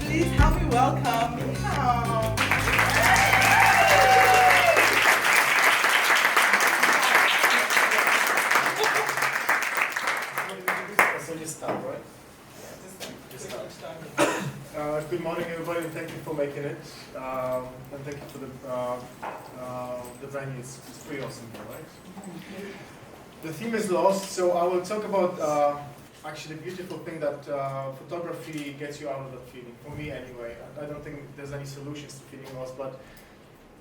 please help me welcome Michal. So you start, right? Good morning, everybody, and thank you for making it. And thank you for the venue. It's pretty awesome here, right? The theme is lost, so I will talk about actually the beautiful thing that photography gets you out of that feeling. For me, anyway. I don't think there's any solutions to feeling lost, but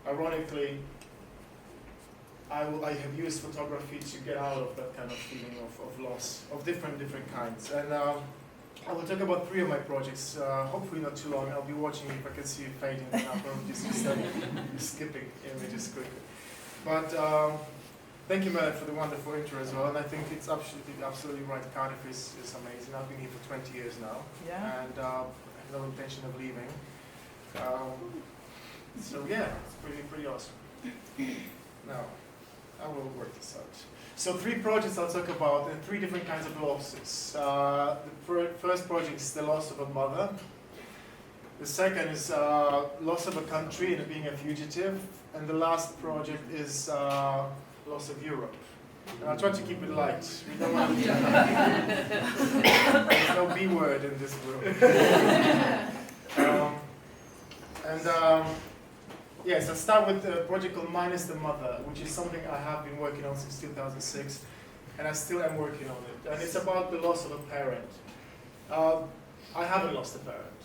ironically, I have used photography to get out of that kind of feeling of loss, of different kinds. And I will talk about 3 of my projects, hopefully not too long. I'll be watching if I can see it fading, and I'll probably just skipping images quickly. But thank you, Michal, for the wonderful intro as well. And I think it's absolutely right. Cardiff is amazing. I've been here for 20 years now, and I have no intention of leaving. So yeah, it's pretty awesome. Now, I will work this out. So 3 projects I'll talk about, and 3 different kinds of losses. The first project is the loss of a mother. The second is loss of a country and being a fugitive. And the last project is loss of Europe. And I'll try to keep it light. We don't want to there's no B word in this room. Yes, I'll start with a project called Minus the Mother, which is something I have been working on since 2006, and I still am working on it. And it's about the loss of a parent. I haven't lost a parent,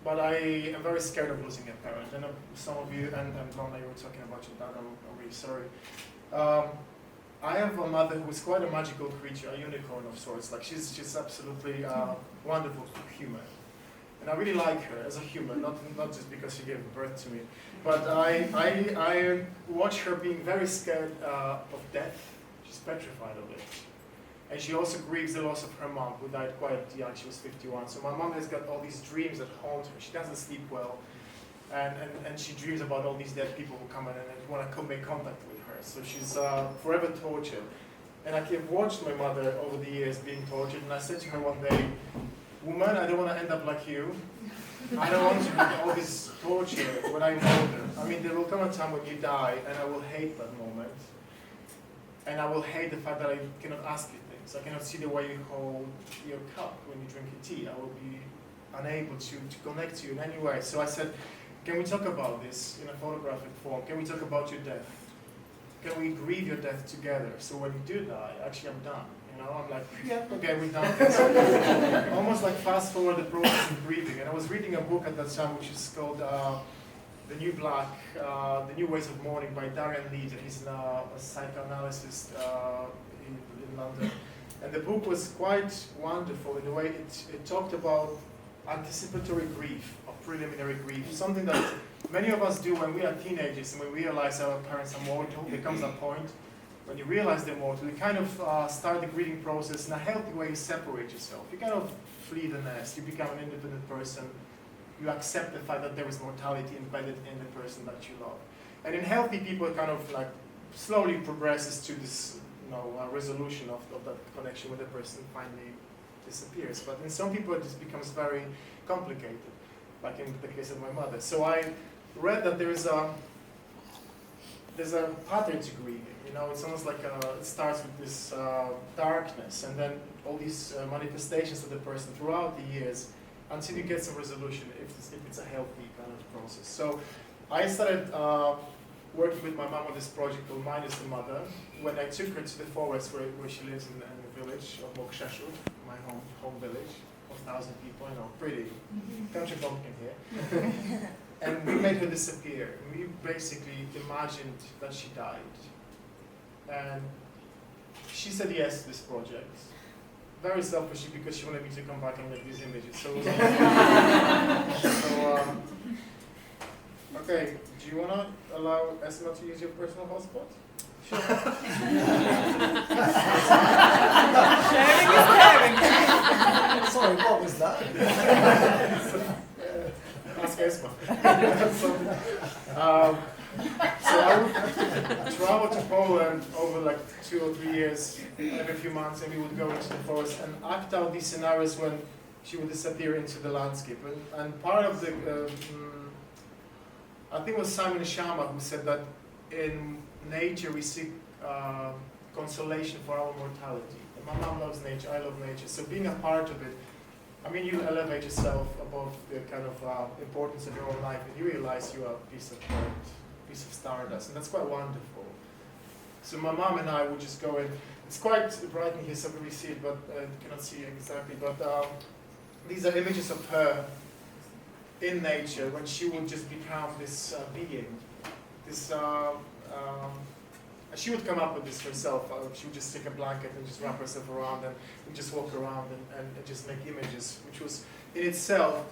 but I am very scared of losing a parent. And some of you, and Lorna, you were talking about your dad, I'm really sorry. I have a mother who is quite a magical creature, a unicorn of sorts. Like she's absolutely wonderful human. And I really like her as a human, not just because she gave birth to me. But I watch her being very scared of death. She's petrified of it. And she also grieves the loss of her mom, who died quite young. She was 51. So my mom has got all these dreams that haunt her. She doesn't sleep well. And she dreams about all these dead people who come in and want to make contact with her. So she's forever tortured. And I have watched my mother over the years being tortured. And I said to her one day, "Woman, I don't want to end up like you. I don't want to have all this torture when I'm older. I mean, there will come a time when you die, and I will hate that moment. And I will hate the fact that I cannot ask you things. I cannot see the way you hold your cup when you drink your tea. I will be unable to connect to you in any way." So I said, "Can we talk about this in a photographic form? Can we talk about your death? Can we grieve your death together? So when you do die, actually I'm done." You know, I'm like, "Yeah, okay, we're done." Almost like fast forward the process of grieving. And I was reading a book at that time which is called The New Black, The New Ways of Mourning by Darian Leeds. He's a psychoanalyst in London. And the book was quite wonderful in the way it talked about anticipatory grief, or preliminary grief, something that many of us do when we are teenagers and we realize our parents are mortal. There comes a point when you realize they're mortal, you kind of start the grieving process in a healthy way. You separate yourself. You kind of flee the nest. You become an independent person. You accept the fact that there is mortality embedded in the person that you love. And in healthy people, it kind of like slowly progresses to this, resolution of that connection with the person finally disappears. But in some people, it just becomes very complicated, like in the case of my mother. So I read that there's a pattern to grieving. It's almost like it starts with this darkness, and then all these manifestations of the person throughout the years until you get some resolution, if it's a healthy kind of process. So I started working with my mom on this project called Minus the Mother, when I took her to the forest where she lives in the village of Moksheshu, my home village of 1,000 people, pretty country bumpkin here. And we made her disappear. We basically imagined that she died. And she said yes to this project. Very selfishly, because she wanted me to come back and make these images. So, okay, do you want to allow Esma to use your personal hotspot? Sure. Sharing is caring. Sorry, what was that? Ask Esma. So I would travel to Poland over like 2 or 3 years, every few months, and we would go into the forest and act out these scenarios when she would disappear into the landscape. And part of the, I think it was Simon Sharma who said that in nature we seek consolation for our mortality. And my mom loves nature, I love nature, so being a part of it, I mean, you elevate yourself above the kind of importance of your own life, and you realize you are a piece of dirt, a piece of stardust, and that's quite wonderful. So my mom and I would just go in. It's quite bright in here, so we see it, but you cannot see it exactly. But these are images of her in nature when she would just become this being. This, she would come up with this herself. She would just take a blanket and just wrap herself around and just walk around and just make images, which was in itself,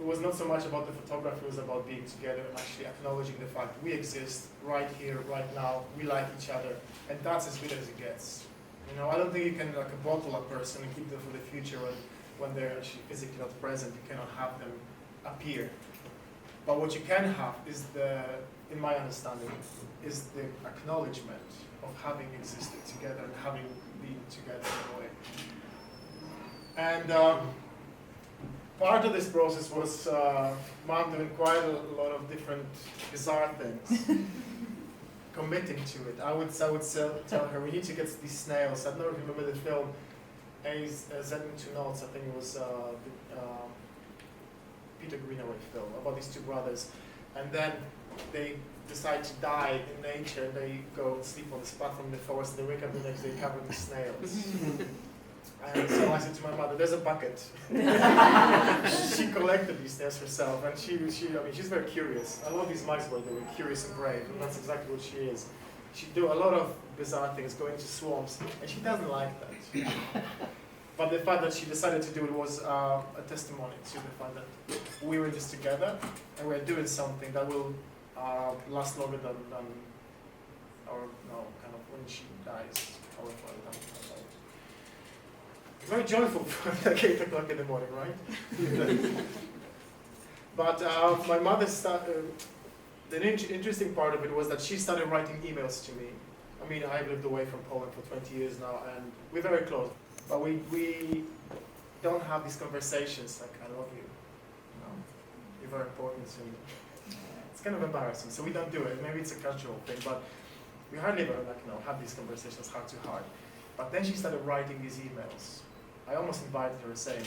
it was not so much about the photography, it was about being together and actually acknowledging the fact we exist right here, right now, we like each other, and that's as good as it gets. You know, I don't think you can like a bottle a person and keep them for the future when they're actually physically not present. You cannot have them appear. But what you can have is in my understanding, is the acknowledgement of having existed together and having been together in a way. And part of this process was Mom doing quite a lot of different bizarre things, committing to it. I would tell her, we need to get these snails. I don't know if you remember the film, Z2 Notes, I think it was Peter Greenaway film, about these two brothers. And then they decide to die in nature, and they go and sleep on this platform in the forest, and they wake up the next day covered with snails. And so I said to my mother, there's a bucket. She collected these snails herself, and I mean, she's very curious. I love these mice where they were curious and brave, and that's exactly what she is. She do a lot of bizarre things, go into swamps, and she doesn't like that. But the fact that she decided to do it was a testimony to the fact that we were just together, and we're doing something that will last longer than our, kind of when she dies, our father. Very joyful for like 8 o'clock in the morning, right? But my mother started, the interesting part of it was that she started writing emails to me. I mean, I've lived away from Poland for 20 years now, and we're very close. But we don't have these conversations like, I love you, you're very important to me. It's kind of embarrassing, so we don't do it. Maybe it's a cultural thing, but we hardly ever have these conversations heart to heart. But then she started writing these emails. I almost invited her saying,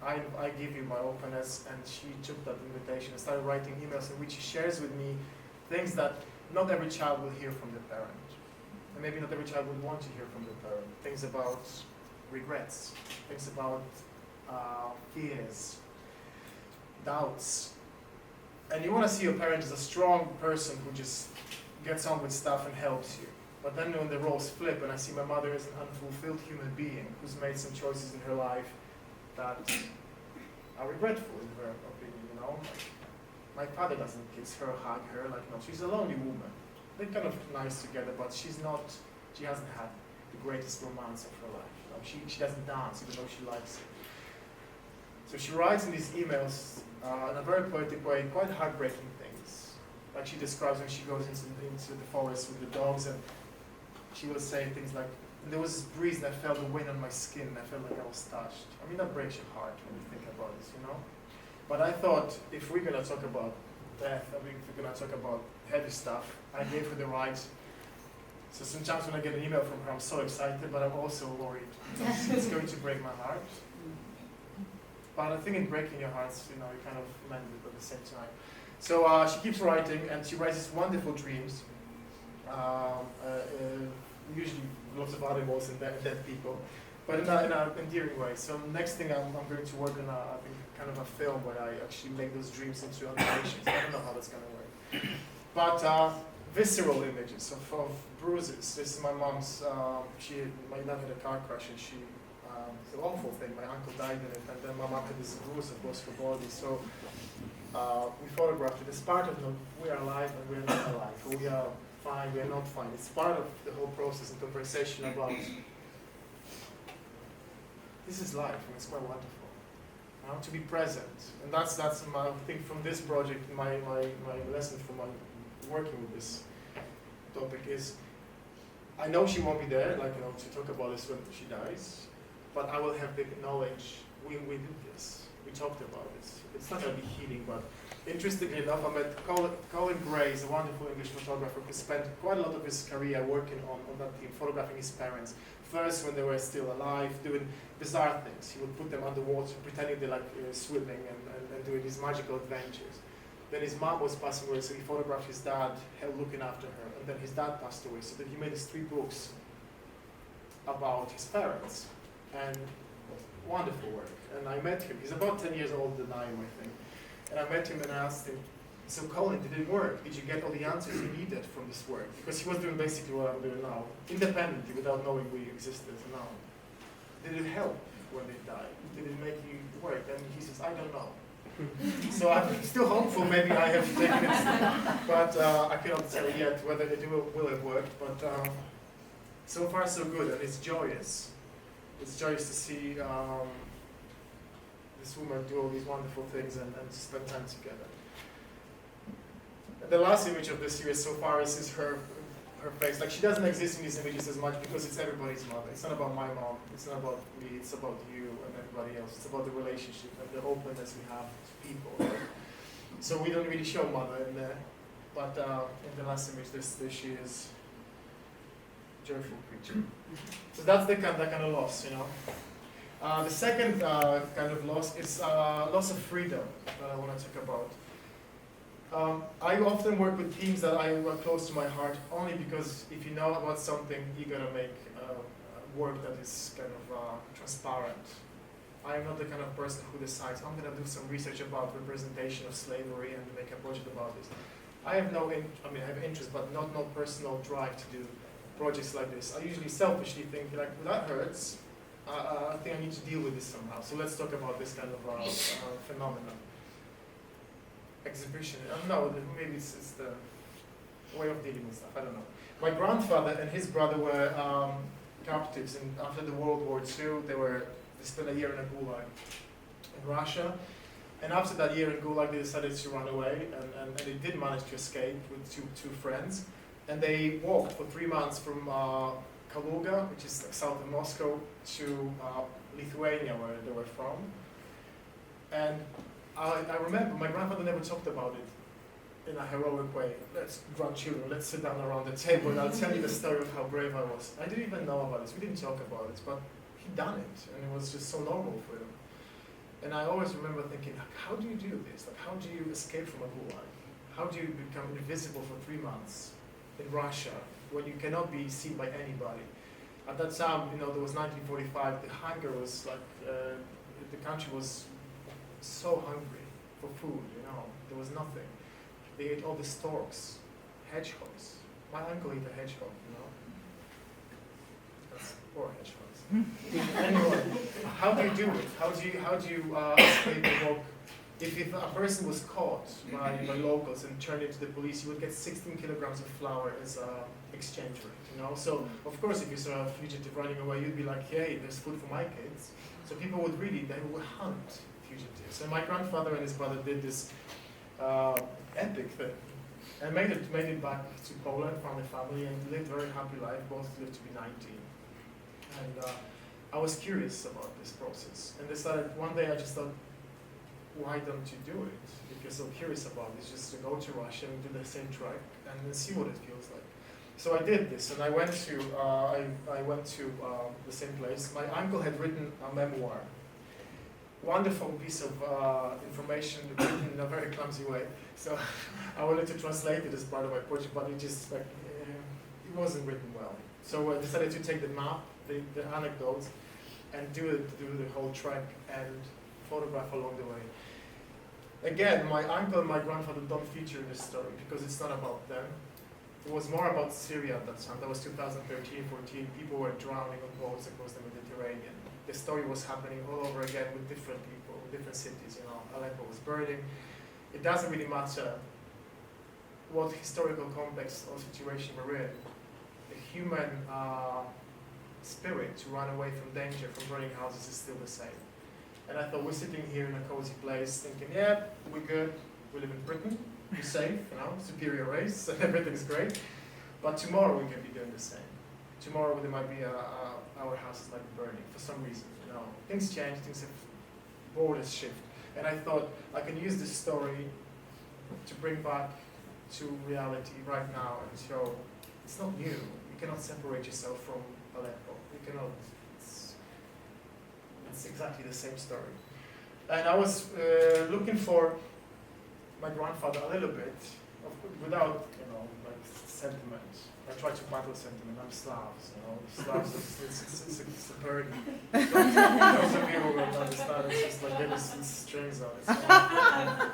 I give you my openness, and she took that invitation and started writing emails in which she shares with me things that not every child will hear from the parent. And maybe not every child would want to hear from the parent. Things about regrets, things about fears, doubts. And you want to see your parent as a strong person who just gets on with stuff and helps you. But then when the roles flip and I see my mother as an unfulfilled human being who's made some choices in her life that are regretful in her opinion, My father doesn't kiss her, hug her, she's a lonely woman. They're kind of nice together, but she hasn't had the greatest romance of her life. She doesn't dance even though she likes it. So she writes in these emails in a very poetic way, quite heartbreaking things. Like she describes when she goes into the forest with the dogs, and she will say things like, there was this breeze and I felt the wind on my skin and I felt like I was touched. I mean, that breaks your heart when you think about this, But I thought, if we're going to talk about death, if we're going to talk about heavy stuff, I gave her the right. So sometimes when I get an email from her, I'm so excited, but I'm also worried. It's going to break my heart. But I think in breaking your hearts, you kind of mend it at the same time. So she keeps writing, and she writes these wonderful dreams. Usually lots of animals and dead people, but in an endearing way. So next thing I'm going to work on I think kind of a film where I actually make those dreams into animations. I don't know how that's going to work. But visceral images of bruises. This is my mom's, my dad had a car crash, and it's an awful thing, my uncle died in it, and then my mom had this bruise across her body. So we photographed it as part of we are alive and we are not alive, or we are fine, we are not fine. It's part of the whole process and conversation about this is life, and it's quite wonderful. To be present, and that's my I think from this project, my lesson from my working with this topic is, I know she won't be there, to talk about this when she dies, but I will have the knowledge we did this. We talked about it. It's not going to be healing, but interestingly enough, I met Colin Gray, is a wonderful English photographer who spent quite a lot of his career working on that team, photographing his parents. First, when they were still alive, doing bizarre things. He would put them underwater, pretending they're like swimming and doing these magical adventures. Then his mom was passing away, so he photographed his dad looking after her. And then his dad passed away, so then he made these 3 books about his parents. And wonderful work. And I met him. He's about 10 years older than I am, I think. And I met him and I asked him, so Colin, did it work? Did you get all the answers you needed from this work? Because he was doing basically what I'm doing now, independently, without knowing we existed now. Did it help when they died? Did it make you work? And he says, I don't know. So I'm still hopeful maybe I have taken it, but I cannot tell yet whether it will have worked. But so far so good, and it's joyous. It's joyous to see this woman do all these wonderful things and spend time together. The last image of the series so far is her face. Like, she doesn't exist in these images as much because it's everybody's mother. It's not about my mom. It's not about me. It's about you and everybody else. It's about the relationship and the openness we have to people. Right? So we don't really show mother in there, but in the last image, she is a joyful creature. So that's the kind of loss, you know. The second kind of loss is loss of freedom that I want to talk about. I often work with teams that are close to my heart only because if you know about something, you're going to make work that is kind of transparent. I'm not the kind of person who decides, I'm going to do some research about representation of slavery and make a project about this. I have I have interest, but not no personal drive to do projects like this. I usually selfishly think, like, well, that hurts. I think I need to deal with this somehow. So let's talk about this kind of phenomenon. Exhibition. I don't know, maybe it's the way of dealing with stuff. I don't know. My grandfather and his brother were captives, and after the World War II, they spent a year in a gulag in Russia. And after that year in gulag, they decided to run away, and they did manage to escape with two friends. And they walked for 3 months from Kaluga, which is like south of Moscow, to Lithuania, where they were from. And I remember my grandfather never talked about it in a heroic way. Let's, grandchildren, let's sit down around the table and I'll tell you the story of how brave I was. I didn't even know about this. We didn't talk about it, but he'd done it, and it was just so normal for him. And I always remember thinking, like, how do you do this? Like, how do you escape from a gulag? How do you become invisible for 3 months in Russia when you cannot be seen by anybody? At that time, you know, there was 1945. The hunger was like the country was so hungry for food, you know, there was nothing. They ate all the storks, hedgehogs. My uncle ate a hedgehog, you know. That's poor hedgehogs. Anyway, how do you do it? How do you escape the walk? If a person was caught by locals and turned into the police, you would get 16 kilograms of flour as an exchange rate, you know. So of course, if you saw a fugitive running away, you'd be like, hey, there's food for my kids. So people would they would hunt fugitives. And my grandfather and his brother did this epic thing and made it back to Poland, found a family, and lived a very happy life. Both lived to be 19. And I was curious about this process, and decided one day I just thought, why don't you do it? If you're so curious about it, just to go to Russia and do the same trek and then see what it feels like. So I did this, and I went to the same place. My uncle had written a memoir. Wonderful piece of information written in a very clumsy way. So I wanted to translate it as part of my project, but it just it wasn't written well. So I decided to take the map, the anecdotes, and do the whole trek and photograph along the way. Again, my uncle and my grandfather don't feature in this story because it's not about them. It was more about Syria at that time. That was 2013, 14. People were drowning on boats across the Mediterranean. The story was happening all over again with different people, different cities. You know, Aleppo was burning. It doesn't really matter what historical context or situation we're in. The human spirit to run away from danger, from burning houses, is still the same. And I thought, we're sitting here in a cozy place thinking, yeah, we're good, we live in Britain, we're safe, you know, superior race, and everything's great. But tomorrow we can be doing the same. Tomorrow there might be our houses might be burning for some reason, you know. Things change, things have borders shift. And I thought I can use this story to bring back to reality right now and show it's not new. You cannot separate yourself from Aleppo. You cannot. It's exactly the same story. And I was looking for my grandfather a little bit, without, like sentiment. I try to battle sentiment. I'm Slavs, Slavs, it's a burden. Those of you who will understand, it's just like there is strings on it.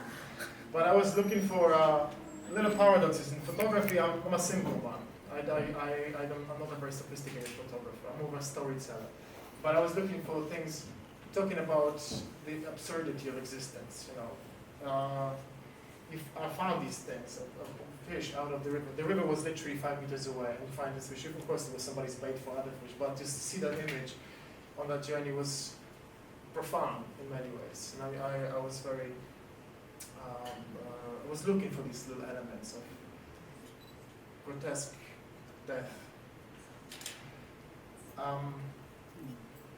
But I was looking for little paradoxes. In photography, I'm a simple one. I'm not a very sophisticated photographer. I'm more of a storyteller. But I was looking for things, talking about the absurdity of existence, If I found these things, a fish out of the river. The river was literally 5 meters away, and you find this fish. Of course, it was somebody's bait for other fish, but just to see that image on that journey was profound in many ways. And I was very, I was looking for these little elements of grotesque death.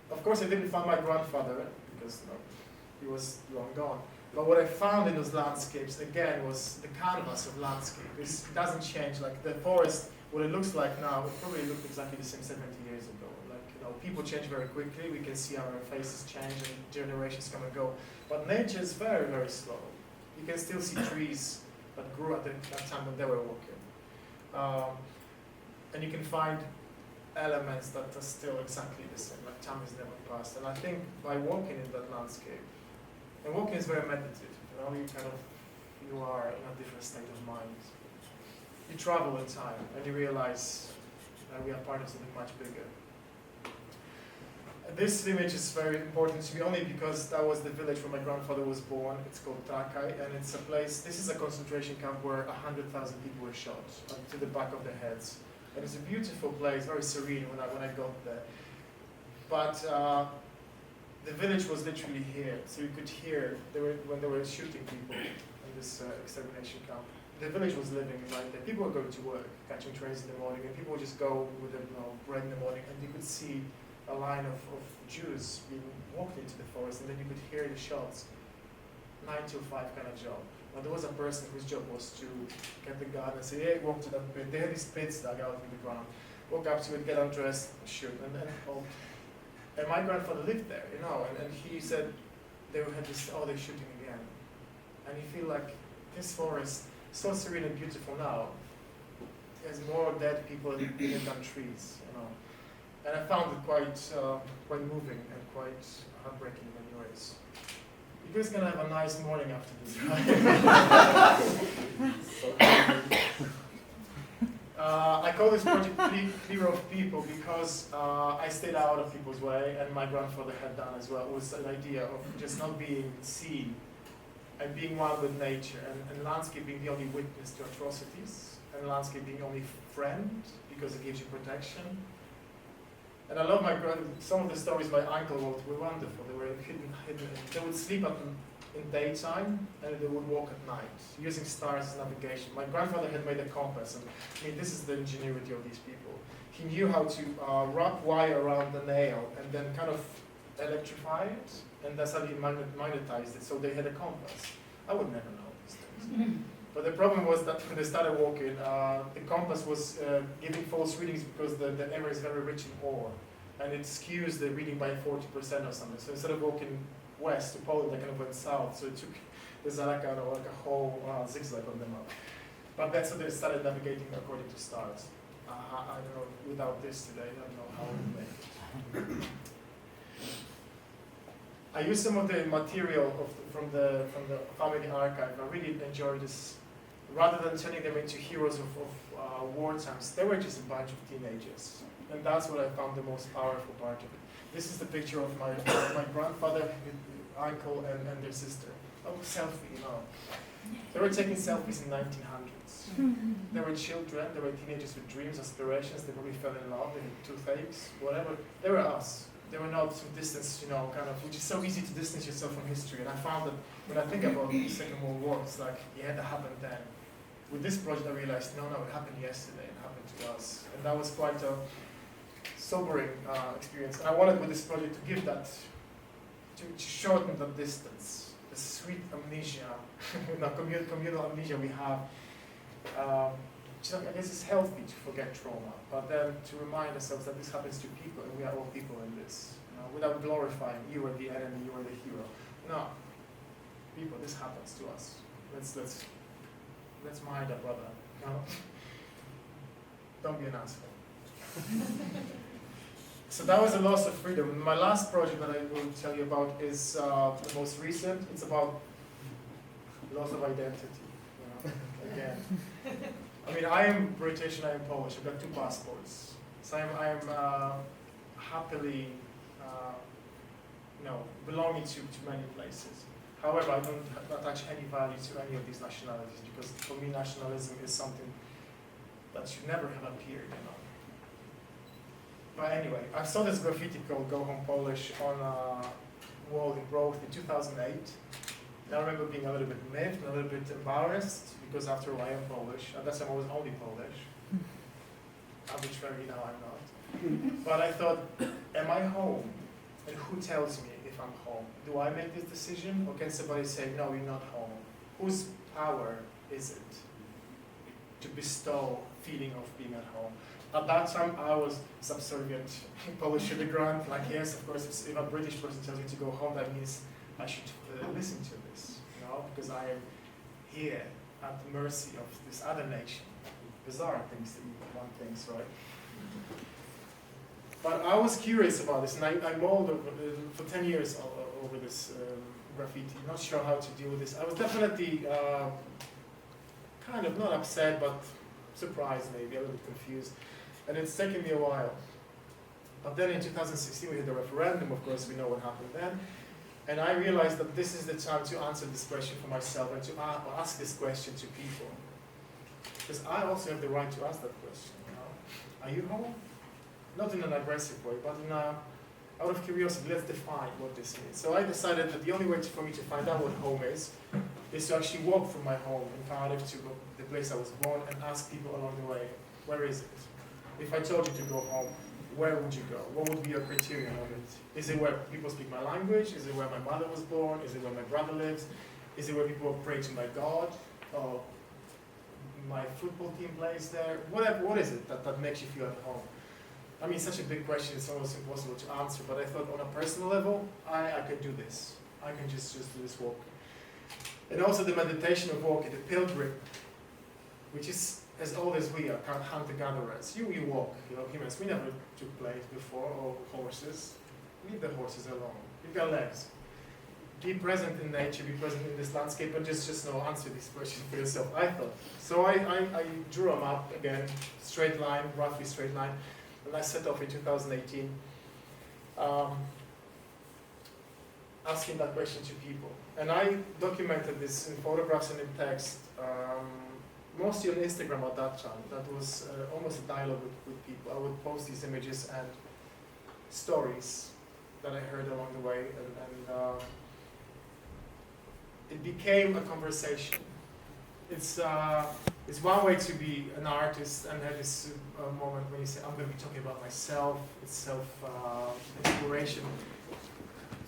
Of course, I didn't find my grandfather because he was long gone. But what I found in those landscapes, again, was the canvas of landscape. It doesn't change. Like the forest, what it looks like now, it probably looked exactly the same 70 years ago. Like, people change very quickly. We can see how our faces change and generations come and go. But nature is very, very slow. You can still see trees that grew at that time when they were walking. And you can find elements that are still exactly the same, like time has never passed. And I think by walking in that landscape, and walking is very meditative, you are in a different state of mind. You travel in time and you realize that we are part of something much bigger. This image is very important to me only because that was the village where my grandfather was born. It's called Takai, and it's a place, this is a concentration camp where 100,000 people were shot to the back of their heads. And it's a beautiful place, very serene when I got there. But the village was literally here, so you could hear when they were shooting people in this extermination camp. The village was living right there. People were going to work, catching trains in the morning, and people would just go with bread in the morning, and you could see a line of Jews being walked into the forest, and then you could hear the shots. 9 to 5 kind of job. But there was a person whose job was to get the gun and say, hey, walk to that pit. They had these pits dug out in the ground. Walk up to it, get undressed, shoot, and then home. And my grandfather lived there, and he said they had this, they're shooting again. And you feel like this forest, so serene and beautiful now, has more dead people in it than trees, And I found it quite moving and quite heartbreaking in many ways. You guys gonna have a nice morning after this, right? I call this project Clear of People because I stayed out of people's way, and my grandfather had done as well. It was an idea of just not being seen and being one with nature, and landscape being the only witness to atrocities, and landscape being the only friend because it gives you protection. And I love some of the stories my uncle wrote were wonderful. They were hidden. They would sleep in daytime and they would walk at night, using stars as navigation. My grandfather had made a compass, and this is the ingenuity of these people. He knew how to wrap wire around the nail and then kind of electrify it, and that's how he magnetized it, so they had a compass. I would never know these things. But the problem was that when they started walking, the compass was giving false readings because the area is very rich in ore, and it skews the reading by 40% or something. So instead of walking west to Poland, they kind of went south. So it took there's like a whole zigzag on the map. But that's how they started navigating according to stars. I don't know. Without this today, I don't know how we would make it. I used some of the material from the family archive. I really enjoyed this. Rather than turning them into heroes of war times, they were just a bunch of teenagers. And that's what I found the most powerful part of it. This is the picture of my grandfather, uncle, and their sister. Oh, selfie, They were taking selfies in 1900s. They were children, they were teenagers with dreams, aspirations, they probably fell in love, they had toothaches, whatever. They were us. They were not some distance, which is so easy to distance yourself from history. And I found that when I think about the Second World War, it's like, yeah, that happened then. With this project, I realized, no, it happened yesterday, it happened to us. And that was quite a sobering experience. And I wanted with this project to give that to shorten the distance, the sweet amnesia, communal amnesia we have. I guess it's healthy to forget trauma, but then to remind ourselves that this happens to people, and we are all people in this. Without glorifying you are the enemy, you are the hero. No, people, this happens to us. Let's mind our brother. Don't be an asshole. So that was a loss of freedom. My last project that I will tell you about is the most recent. It's about loss of identity. Again. I mean, I am British and I am Polish. I've got 2 passports. So I am happily belonging to many places. However, I don't attach any value to any of these nationalities, because for me nationalism is something that should never have appeared. But anyway, I saw this graffiti called "Go Home Polish" on a wall in Grove in 2008. And I remember being a little bit miffed, a little bit embarrassed, because after all I am Polish. At that time I was only Polish. Arbitrary, now I'm not. But I thought, am I home? And who tells me if I'm home? Do I make this decision, or can somebody say, no, you're not home? Whose power is it to bestow feeling of being at home? At that time, I was subservient Polish immigrant. Like, yes, of course, if a British person tells me to go home, that means I should listen to this, because I am here at the mercy of this other nation. Bizarre things that one thinks, right? But I was curious about this, and I mulled for 10 years over this graffiti, not sure how to deal with this. I was definitely kind of not upset, but surprised maybe, a little bit confused. And it's taken me a while. But then in 2016 we had the referendum, of course we know what happened then. And I realized that this is the time to answer this question for myself and to ask this question to people. Because I also have the right to ask that question. Are you home? Not in an aggressive way, but out of curiosity, let's define what this means. So I decided that the only way for me to find out what home is to actually walk from my home in Cardiff to the place I was born and ask people along the way, where is it? If I told you to go home, where would you go? What would be your criterion of it? Is it where people speak my language? Is it where my mother was born? Is it where my brother lives? Is it where people pray to my God? Or my football team plays there? What is it that makes you feel at home? I mean, it's such a big question, it's almost impossible to answer, but I thought on a personal level, I could do this. I can just do this walk. And also the meditation of walking, the pilgrim, which is as old as we are, hunter-gatherers. You walk, humans. We never took place before, or horses. Leave the horses alone. You've got legs. Be present in nature, be present in this landscape, and just answer these questions for yourself, I thought. So I drew them up again, straight line, roughly straight line, and I set off in 2018, asking that question to people. And I documented this in photographs and in text, mostly on Instagram at that time. That was almost a dialogue with people. I would post these images and stories that I heard along the way, and it became a conversation. It's one way to be an artist and have this moment when you say, I'm going to be talking about myself, it's self-exploration.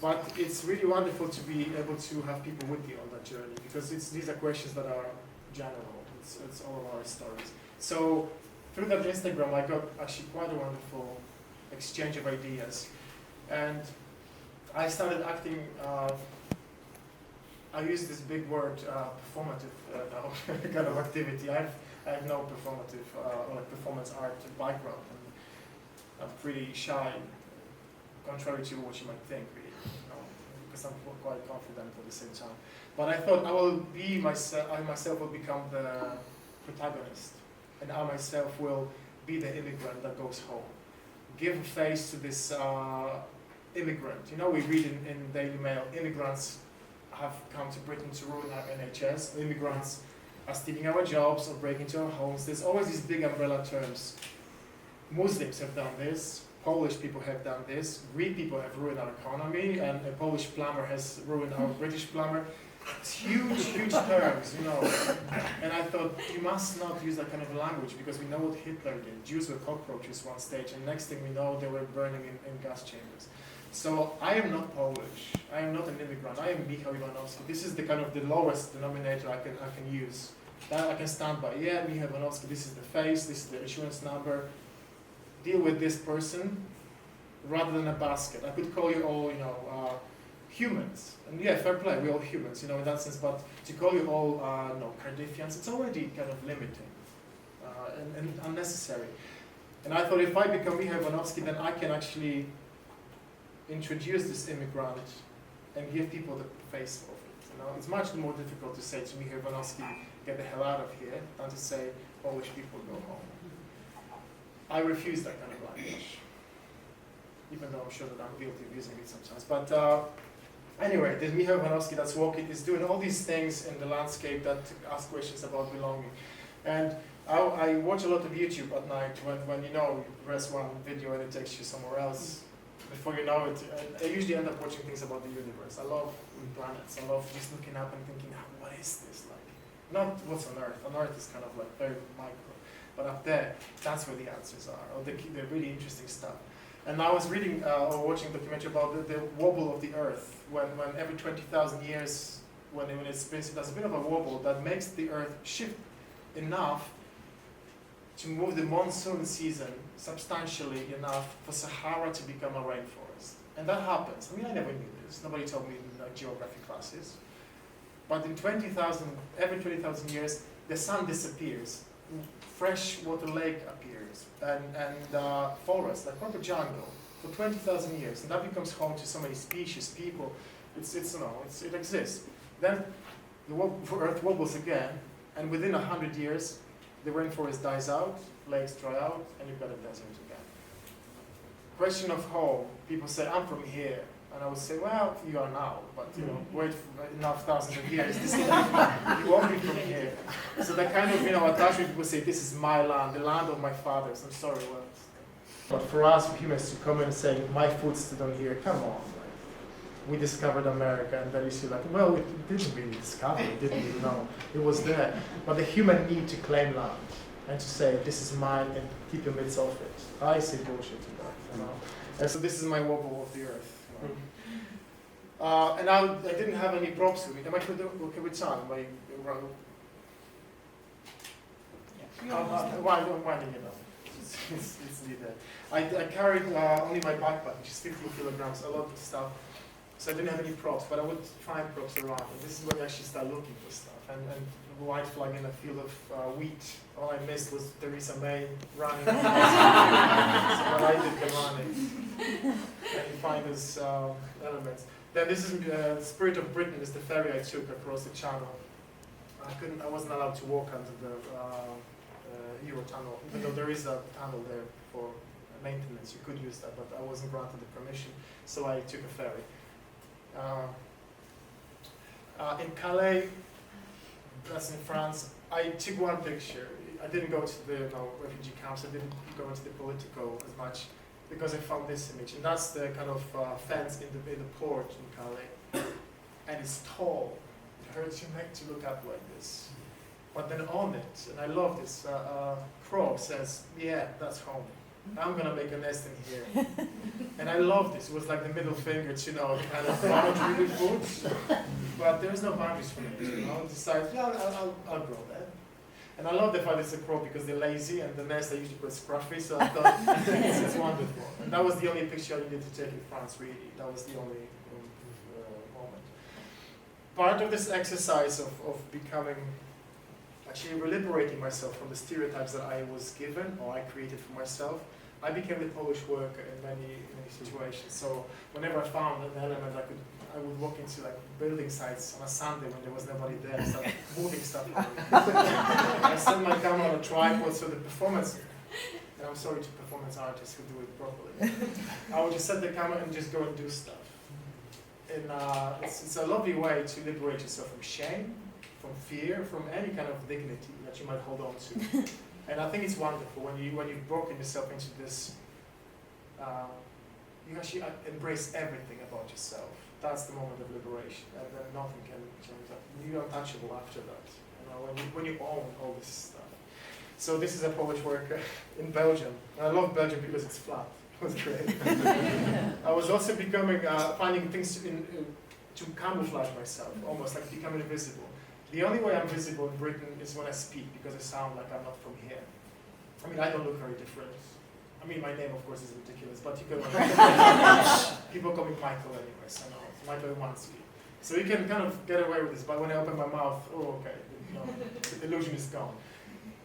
But it's really wonderful to be able to have people with you on that journey, because these are questions that are general. It's all of our stories. So through that Instagram, I got actually quite a wonderful exchange of ideas. And I started acting, I use this big word, performative kind of activity. I have no performative or performance art background. I'm pretty shy, contrary to what you might think, really, because I'm quite confident at the same time. But I thought I myself will become the protagonist, and I myself will be the immigrant that goes home. Give a face to this immigrant. We read in Daily Mail, immigrants have come to Britain to ruin our NHS. Immigrants are stealing our jobs or breaking into our homes. There's always these big umbrella terms. Muslims have done this. Polish people have done this. Greek people have ruined our economy, and a Polish plumber has ruined our British plumber. It's huge, huge terms, And I thought, you must not use that kind of language, because we know what Hitler did. Jews were cockroaches one stage, and next thing we know, they were burning in gas chambers. So I am not Polish. I am not an immigrant. I am Michal Iwanowski. This is the kind of the lowest denominator I can use. That I can stand by. Yeah, Michal Iwanowski. This is the face. This is the insurance number. Deal with this person rather than a basket. I could call you all, humans. And yeah, fair play. We're all humans, in that sense. But to call you all, Cardifians, it's already kind of limiting and unnecessary. And I thought if I become Michal Iwanowski, then I can actually introduce this immigrant and give people the face of it. It's much more difficult to say to Michal Iwanowski, get the hell out of here, than to say Polish people go home. I refuse that kind of language, even though I'm sure that I'm guilty of using it sometimes. But anyway, this Michal Iwanowski that's walking is doing all these things in the landscape that ask questions about belonging. And I watch a lot of YouTube at night when you press one video and it takes you somewhere else. Before you know it, I usually end up watching things about the universe. I love planets. I love just looking up and thinking, what is this like? Not what's on Earth. On Earth is kind of like very micro. But up there, that's where the answers are, or the really interesting stuff. And I was reading or watching a documentary about the wobble of the Earth, when every 20,000 years, when it's there's a bit of a wobble that makes the Earth shift enough to move the monsoon season substantially enough for Sahara to become a rainforest. And that happens. I never knew this. Nobody told me in geography classes. But in every 20,000 years, the sun disappears. Freshwater lake appears, and forest, like proper jungle, for 20,000 years. And that becomes home to so many species, people. It exists. Then the Earth wobbles again, and within 100 years, the rainforest dies out, lakes dry out, and you've got a desert again. Question of home, people say, I'm from here. And I would say, well, you are now, but wait for enough thousands of years, you won't be from here. So that kind of, attachment, people say, this is my land, the land of my fathers. I'm sorry, well. But for us humans to come and say, my foot stood on here, come on. We discovered America, and then you see well, we didn't really discover it, didn't even know. It was there. But the human need to claim land and to say, this is mine, and keep your mitts off it. I say bullshit to that, And so this is my wobble of the Earth. And I didn't have any props with me. Am I okay with sound? Am I winding it up? It's needed. I carried only my backpack, which is 15 kilograms, a lot of stuff. So I didn't have any props, but I would find props around. And this is when I actually start looking for stuff. And white flag in a field of wheat. All I missed was Theresa May running. So when I did the running. And you find those elements. Then this is the Spirit of Britain is the ferry I took across the channel. I wasn't allowed to walk under the Eurotunnel, even though there is a tunnel there for maintenance. You could use that, but I wasn't granted the permission, so I took a ferry. In Calais, that's in France, I took one picture. I didn't go to the refugee camps. I didn't go into the political as much because I found this image, and that's the kind of fence in the port in Calais, and it's tall. It hurts your neck to look up like this. But then on it, and I love this, crow says, "Yeah, that's home. I'm gonna make a nest in here." And I love this. It was like the middle finger to kind of boundary food. But there's no boundaries for me. I decided, yeah, I'll grow that. And I love the fact it's a crow because they're lazy, and the nest I usually put scruffy, so I thought it's wonderful. And that was the only picture I needed to take in France, really. That was the only moment. Part of this exercise of becoming, actually liberating myself from the stereotypes that I was given or I created for myself, I became the Polish worker in many situations. So whenever I found an element, I would walk into building sites on a Sunday when there was nobody there and start moving stuff. I set my camera on a tripod so the performance, and I'm sorry to performance artists who do it properly, I would just set the camera and just go and do stuff. And it's a lovely way to liberate yourself from shame, from fear, from any kind of dignity that you might hold on to. And I think it's wonderful when you've broken yourself into this, you actually embrace everything about yourself. That's the moment of liberation, and then nothing can change that. You're untouchable after that, when you own all this stuff. So this is a Polish worker in Belgium. And I love Belgium because it's flat. It was great. I was also becoming, finding things to camouflage myself, almost like becoming invisible. The only way I'm visible in Britain is when I speak, because I sound like I'm not from here. I mean, I don't look very different. I mean, my name, of course, is ridiculous, but you can. People call me Michael anyways. I know, it's Michal Iwanowski. So you can kind of get away with this. But when I open my mouth, oh, okay, the illusion is gone.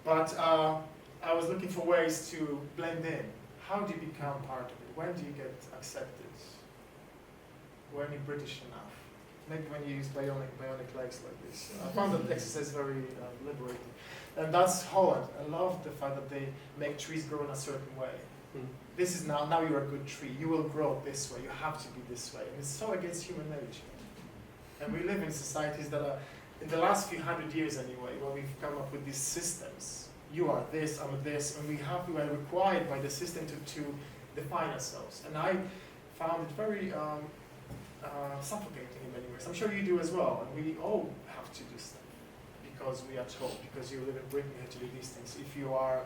But I was looking for ways to blend in. How do you become part of it? When do you get accepted? When you're British enough? Maybe when you use bionic legs like this. I found that exercise very liberating. And that's Holland. I love the fact that they make trees grow in a certain way. This is now you're a good tree. You will grow this way. You have to be this way. And it's so against human nature. And we live in societies that are, in the last few hundred years anyway, where we've come up with these systems. You are this, I'm this, and we are required by the system to define ourselves. And I found it very suffocating in many ways. I'm sure you do as well. And we all have to do stuff because we are told. Because you live in Britain, you have to do these things. If you are,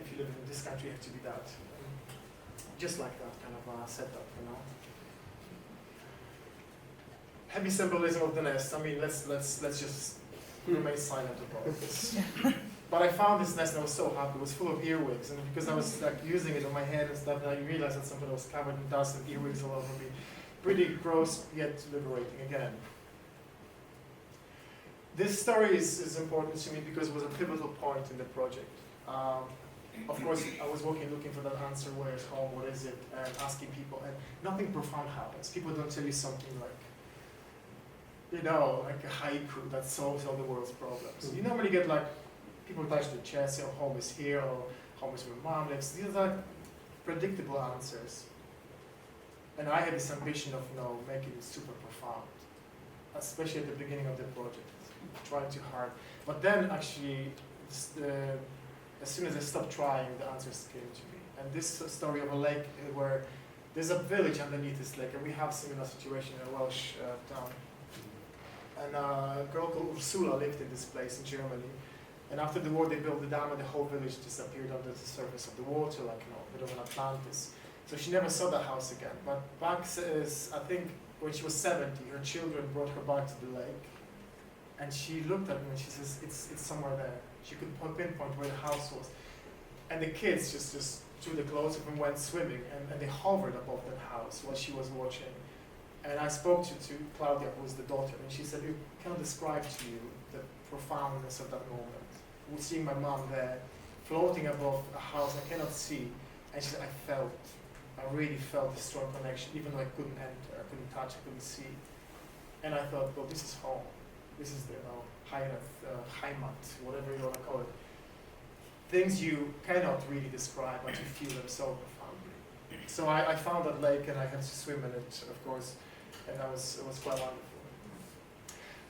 if you live in this country, you have to be that. Just like that kind of setup, you know. Heavy symbolism of the nest. I mean, let's just remain silent about this. But I found this nest and I was so happy. It was full of earwigs, and because I was like using it on my head and stuff, and I realized that something was covered in dust and earwigs all over me. Pretty gross, yet liberating again. This story is important to me because it was a pivotal point in the project. Of course, I was looking for that answer, where is home, what is it, and asking people, and nothing profound happens. People don't tell you something like, you know, like a haiku that solves all the world's problems. You normally get like, people touch the chest, say, oh, home is here, or home is where mom lives. These are predictable answers. And I had this ambition of, you know, making it super profound, especially at the beginning of the project, trying too hard. But then actually, as soon as I stopped trying, the answers came to me. And this story of a lake where there's a village underneath this lake, and we have similar situation in a Welsh town. And a girl called Ursula lived in this place in Germany. And after the war, they built the dam, and the whole village disappeared under the surface of the water, like, you know, a bit of an Atlantis. So she never saw the house again. But back, I think, when she was 70, her children brought her back to the lake. And she looked at me and she says, it's somewhere there. She could pinpoint where the house was. And the kids just threw the clothes up and went swimming, and they hovered above that house while she was watching. And I spoke to Claudia, who was the daughter, and she said, "You cannot describe to you the profoundness of that moment. Seeing my mom there, floating above a house I cannot see." And she said, I really felt a strong connection, even though I couldn't enter, I couldn't touch, I couldn't see. And I thought, well, this is home. This is the Heimat, whatever you want to call it. Things you cannot really describe, but you feel them so profoundly. So I found that lake, and I had to swim in it, of course. And it was quite wonderful.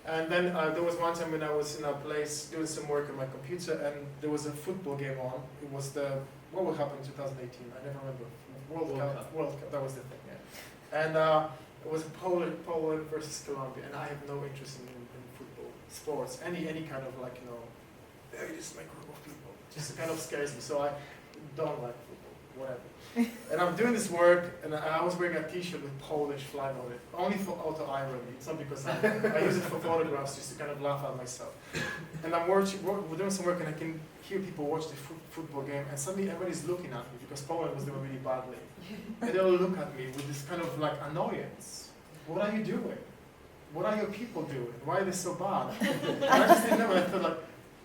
And then there was one time when I was in a place doing some work on my computer, and there was a football game on. It was what will happen in 2018? I never remember. World Cup, that was the thing, yeah. And it was Poland versus Colombia, and I have no interest in football, sports, any kind of like, you know, there is my group of people. Just kind of scares me, so I don't like football, whatever. And I'm doing this work, and I was wearing a t-shirt with Polish flag on it, only for auto-irony. It's not because I use it for photographs, just to kind of laugh at myself. And we're doing some work, and I can hear people watch the football game, and suddenly everybody's looking at me, because Poland was doing really badly. And they all look at me with this kind of like annoyance. What are you doing? What are your people doing? Why are they so bad? And I just didn't know, and I felt like,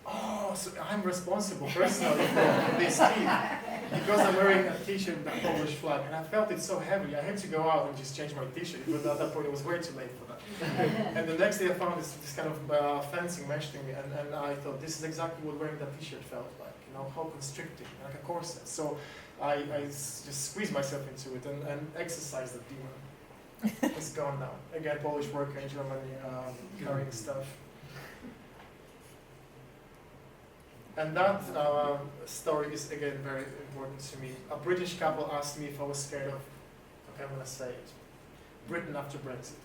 oh, so I'm responsible personally for this team. Because I'm wearing a t-shirt with a Polish flag, and I felt it so heavy. I had to go out and just change my t-shirt, but at that point it was way too late for that. And the next day I found this kind of fencing mesh thing, and I thought, this is exactly what wearing that t-shirt felt like, you know, how constricting, like a corset. So I just squeezed myself into it and exercised the demon. It's gone now. Again, Polish worker in Germany, carrying stuff. And that story is, again, very important to me. A British couple asked me if I was scared of, okay, I'm going to say it, Britain after Brexit.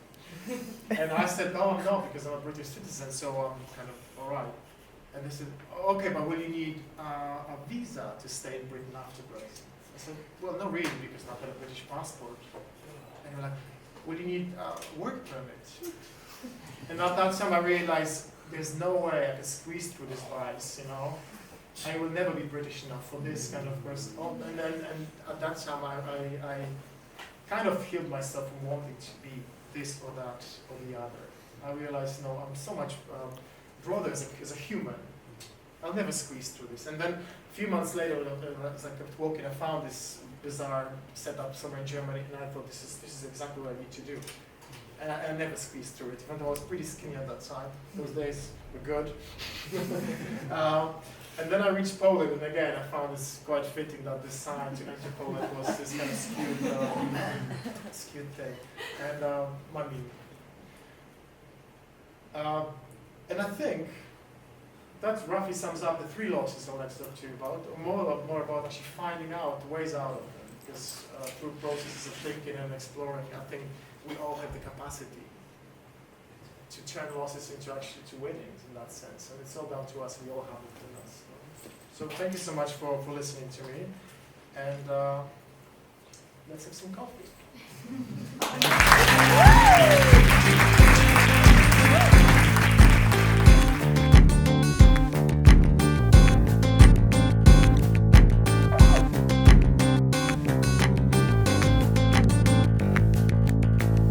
And I said, oh, no, because I'm a British citizen, so I'm kind of all right. And they said, okay, but will you need a visa to stay in Britain after Brexit? I said, well, not really, because I've got a British passport. And they're like, well, you need a work permit. And at that time I realized there's no way I can squeeze through this vice, you know. I will never be British enough for this kind of person. Oh, and at that time I kind of healed myself from wanting to be this or that or the other. I realized, no, I'm so much broader as a human. I'll never squeeze through this. And then a few months later, as I kept walking, I found this bizarre setup somewhere in Germany, and I thought, this is exactly what I need to do. And I never squeezed through it, even though I was pretty skinny at that time. Those days were good. And then I reached Poland, and again, I found this quite fitting that the sign to enter Poland was this kind of skewed thing. And and I think that roughly sums up the 3 losses I wanted to talk to you about, or more about actually finding out ways out of them. Because through processes of thinking and exploring, I think we all have the capacity to turn losses into winnings in that sense. And it's all down to us, we all have it within us. So thank you so much for listening to me. And let's have some coffee.